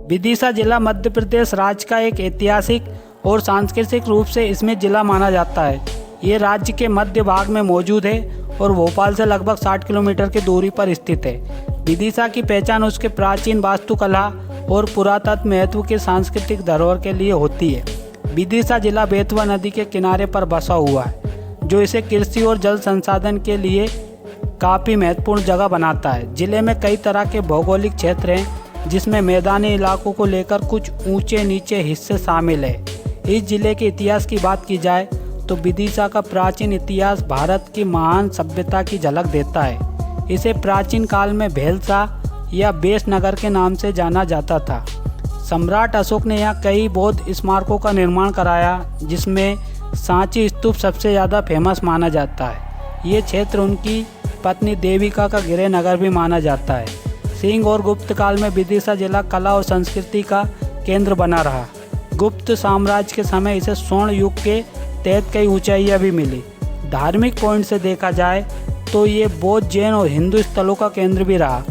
विदिशा जिला मध्य प्रदेश राज्य का एक ऐतिहासिक और सांस्कृतिक रूप से इसमें जिला माना जाता है। ये राज्य के मध्य भाग में मौजूद है और भोपाल से लगभग 60 किलोमीटर की दूरी पर स्थित है। विदिशा की पहचान उसके प्राचीन वास्तुकला और पुरातत्व महत्व के सांस्कृतिक धरोहर के लिए होती है। विदिशा जिला बेतवा नदी के किनारे पर बसा हुआ है, जो इसे कृषि और जल संसाधन के लिए काफ़ी महत्वपूर्ण जगह बनाता है। जिले में कई तरह के भौगोलिक क्षेत्र हैं, जिसमें मैदानी इलाकों को लेकर कुछ ऊंचे नीचे हिस्से शामिल है। इस जिले के इतिहास की बात की जाए तो विदिशा का प्राचीन इतिहास भारत की महान सभ्यता की झलक देता है। इसे प्राचीन काल में भेलसा या बेस नगर के नाम से जाना जाता था। सम्राट अशोक ने यहाँ कई बौद्ध स्मारकों का निर्माण कराया, जिसमें सांची स्तूप सबसे ज़्यादा फेमस माना जाता है। ये क्षेत्र उनकी पत्नी देविका का गृह नगर भी माना जाता है। सिंह और गुप्त काल में विदिशा जिला कला और संस्कृति का केंद्र बना रहा। गुप्त साम्राज्य के समय इसे स्वर्ण युग के तहत कई ऊंचाइयां भी मिली। धार्मिक पॉइंट से देखा जाए तो ये बौद्ध, जैन और हिंदू स्थलों का केंद्र भी रहा।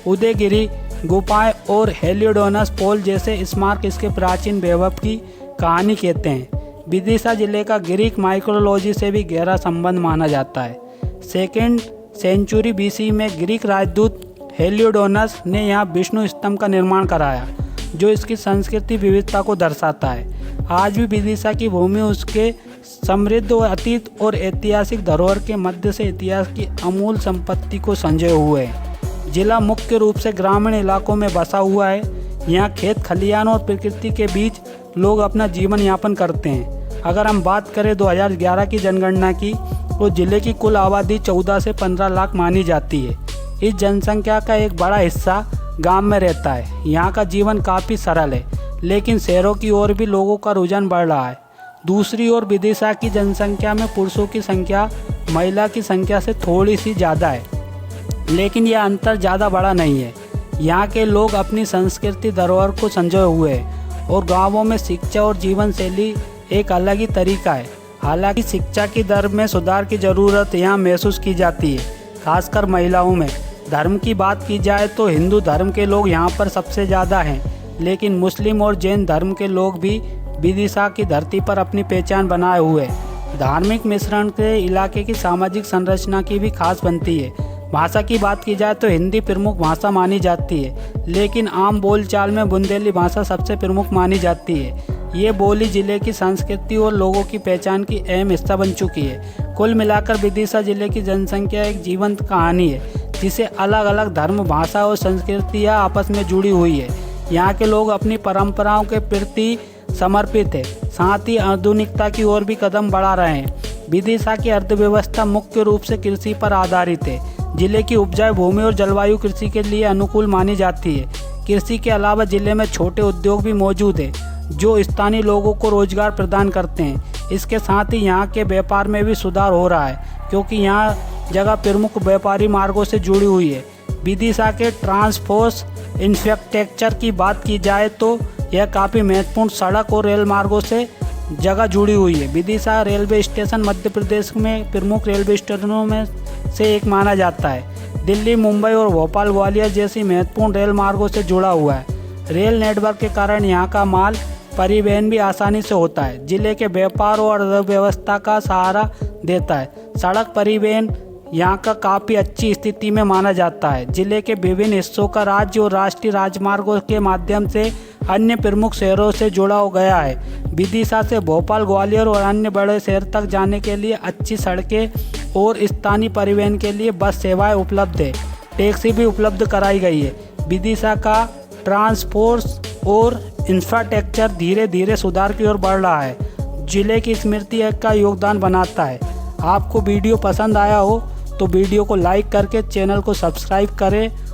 उदयगिरी गुफाएं और हेलियोडोनस पोल जैसे स्मारक इसके प्राचीन वैभव की कहानी कहते हैं। विदिशा जिले का ग्रीक माइकोलॉजी से भी गहरा संबंध माना जाता है। 2nd सेंचुरी BC में ग्रीक राजदूत हेलियोडोनस ने यहाँ विष्णु स्तंभ का निर्माण कराया, जो इसकी संस्कृति विविधता को दर्शाता है। आज भी विदिशा की भूमि उसके समृद्ध अतीत और ऐतिहासिक धरोहर के मध्य से इतिहास की अमूल संपत्ति को संजोए हुए है। जिला मुख्य रूप से ग्रामीण इलाकों में बसा हुआ है। यहाँ खेत खलियान और प्रकृति के बीच लोग अपना जीवन यापन करते हैं। अगर हम बात करें 2011 की जनगणना की, तो जिले की कुल आबादी 14 से 15 लाख मानी जाती है। इस जनसंख्या का एक बड़ा हिस्सा गांव में रहता है। यहाँ का जीवन काफ़ी सरल है, लेकिन शहरों की ओर भी लोगों का रुझान बढ़ रहा है। दूसरी ओर विदिशा की जनसंख्या में पुरुषों की संख्या महिला की संख्या से थोड़ी सी ज़्यादा है, लेकिन यह अंतर ज़्यादा बड़ा नहीं है। यहाँ के लोग अपनी संस्कृति धरोहर को संजोए हुए हैं और गाँवों में शिक्षा और जीवन शैली एक अलग ही तरीका है। हालांकि शिक्षा की दर में सुधार की ज़रूरत यहाँ महसूस की जाती है, खासकर महिलाओं में। धर्म की बात की जाए तो हिंदू धर्म के लोग यहाँ पर सबसे ज़्यादा हैं, लेकिन मुस्लिम और जैन धर्म के लोग भी विदिशा की धरती पर अपनी पहचान बनाए हुए हैं। धार्मिक मिश्रण से इलाके की सामाजिक संरचना की भी खास बनती है। भाषा की बात की जाए तो हिंदी प्रमुख भाषा मानी जाती है, लेकिन आम बोलचाल में बुंदेली भाषा सबसे प्रमुख मानी जाती है। ये बोली जिले की संस्कृति और लोगों की पहचान की अहम हिस्सा बन चुकी है। कुल मिलाकर विदिशा जिले की जनसंख्या एक जीवंत कहानी है, जिसे अलग अलग धर्म, भाषा और संस्कृतियाँ आपस में जुड़ी हुई है। यहाँ के लोग अपनी परंपराओं के प्रति समर्पित है, साथ ही आधुनिकता की ओर भी कदम बढ़ा रहे हैं। विदिशा की अर्थव्यवस्था मुख्य रूप से कृषि पर आधारित है। जिले की उपजाऊ भूमि और जलवायु कृषि के लिए अनुकूल मानी जाती है। कृषि के अलावा जिले में छोटे उद्योग भी मौजूद है, जो स्थानीय लोगों को रोजगार प्रदान करते हैं। इसके साथ ही यहाँ के व्यापार में भी सुधार हो रहा है, क्योंकि यहाँ जगह प्रमुख व्यापारी मार्गों से जुड़ी हुई है। विदिशा के ट्रांसपोर्ट इंफ्रास्ट्रक्चर की बात की जाए तो यह काफ़ी महत्वपूर्ण सड़क और रेल मार्गों से जगह जुड़ी हुई है। विदिशा रेलवे स्टेशन मध्य प्रदेश में प्रमुख रेलवे स्टेशनों में से एक माना जाता है। दिल्ली, मुंबई और भोपाल, ग्वालियर जैसी महत्वपूर्ण रेल मार्गों से जुड़ा हुआ है। रेल नेटवर्क के कारण यहाँ का माल परिवहन भी आसानी से होता है। जिले के व्यापार और अर्थव्यवस्था का सहारा देता है। सड़क परिवहन यहाँ का काफ़ी अच्छी स्थिति में माना जाता है। जिले के विभिन्न हिस्सों का राज्य और राष्ट्रीय राजमार्गों के माध्यम से अन्य प्रमुख शहरों से जुड़ा हो गया है। विदिशा से भोपाल, ग्वालियर और अन्य बड़े शहर तक जाने के लिए अच्छी सड़कें और स्थानीय परिवहन के लिए बस सेवाएं उपलब्ध है। टैक्सी भी उपलब्ध कराई गई है। विदिशा का ट्रांसपोर्ट और इंफ्रास्ट्रक्चर धीरे धीरे सुधार की ओर बढ़ रहा है, जिले की स्मृति का योगदान बनाता है। आपको वीडियो पसंद आया हो तो वीडियो को लाइक करके चैनल को सब्सक्राइब करें